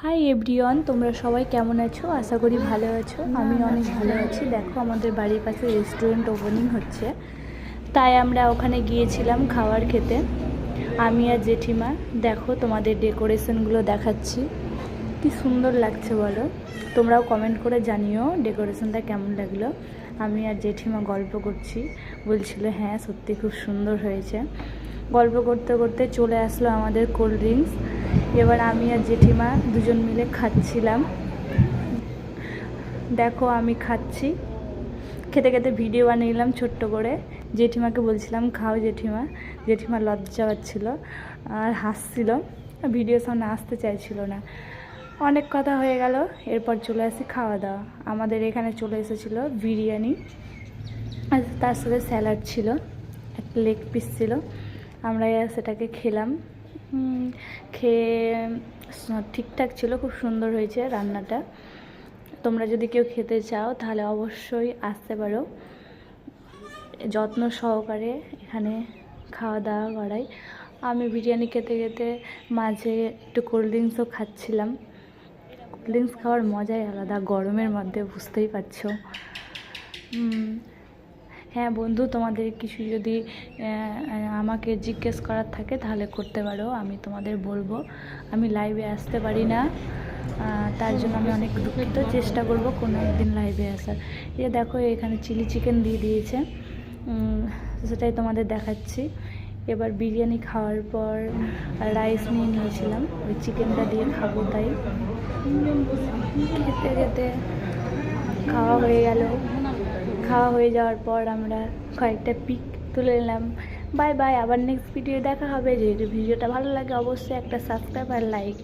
Hi everyone, তোমরা সবাই কেমন আছো? আশা করি ভালো আছো। আমি অনেক ভালো আছি। দেখো, আমাদের বাড়ির পাশে রেস্টুরেন্ট ওপেনিং হচ্ছে, তাই আমরা ওখানে গিয়েছিলাম খাবার খেতে, আমি আর জেঠিমা। দেখো, তোমাদের ডেকোরেশনগুলো দেখাচ্ছি, কি সুন্দর লাগছে বলো। তোমরাও কমেন্ট করে জানিও ডেকোরেশনটা কেমন লাগলো। আমি আর জেঠিমা গল্প করছি, বলছিল হ্যাঁ সত্যি খুব সুন্দর হয়েছে। গল্প করতে করতে চলে আসলো আমাদের কোল্ড ড্রিঙ্কস। এবার আমি আর জেঠিমা দুজন মিলে খাচ্ছিলাম। দেখো, আমি খাচ্ছি, খেতে খেতে ভিডিও বানিয়ে ছোট্ট করে। জেঠিমাকে বলছিলাম খাও জেঠিমা। জেঠিমা লজ্জা পাচ্ছিলো আর হাসছিল, ভিডিও সামনে আসতে চাইছিল না। অনেক কথা হয়ে গেল, এরপর চলে আসি খাওয়া দাওয়া। আমাদের এখানে চলে এসেছিলো বিরিয়ানি, আর তার সাথে স্যালাড ছিল, একটা লেগ পিস ছিল। আমরা সেটাকে খেলাম। খেয়ে ঠিকঠাক ছিল, খুব সুন্দর হয়েছে রান্নাটা। তোমরা যদি কেউ খেতে চাও তাহলে অবশ্যই আসতে পারো। যত্ন সহকারে এখানে খাওয়া দাওয়া করাই। আমি বিরিয়ানি খেতে খেতে মাঝে একটু কোল্ড ড্রিঙ্কসও খাচ্ছিলাম। কোল্ড ড্রিঙ্কস খাওয়ার মজাই আলাদা, গরমের মধ্যে, বুঝতেই পারছো। হ্যাঁ বন্ধু, তোমাদের কিছু যদি আমাকে জিজ্ঞেস করার থাকে তাহলে করতে পারো, আমি তোমাদের বলবো। আমি লাইভে আসতে পারি না, তার জন্য আমি অনেক দুঃখিত। চেষ্টা করব কোনো একদিন লাইভে আসার। এই দেখো, এখানে চিলি চিকেন দিয়ে দিয়েছে, সেটাই তোমাদের দেখাচ্ছি। এবার বিরিয়ানি খাওয়ার পর রাইস নিয়ে নিয়েছিলাম, ওই চিকেনটা দিয়ে খাবো, তাই খেতে খেতে খাওয়া হয়ে গেল। খাওয়া হয়ে যাওয়ার পর আমরা কয়েকটা পিক তুলে নিলাম। বাই বাই, আবার নেক্সট ভিডিও দেখা হবে। যদি ভিডিওটা ভালো লাগে অবশ্যই একটা সাবস্ক্রাইব আর লাইক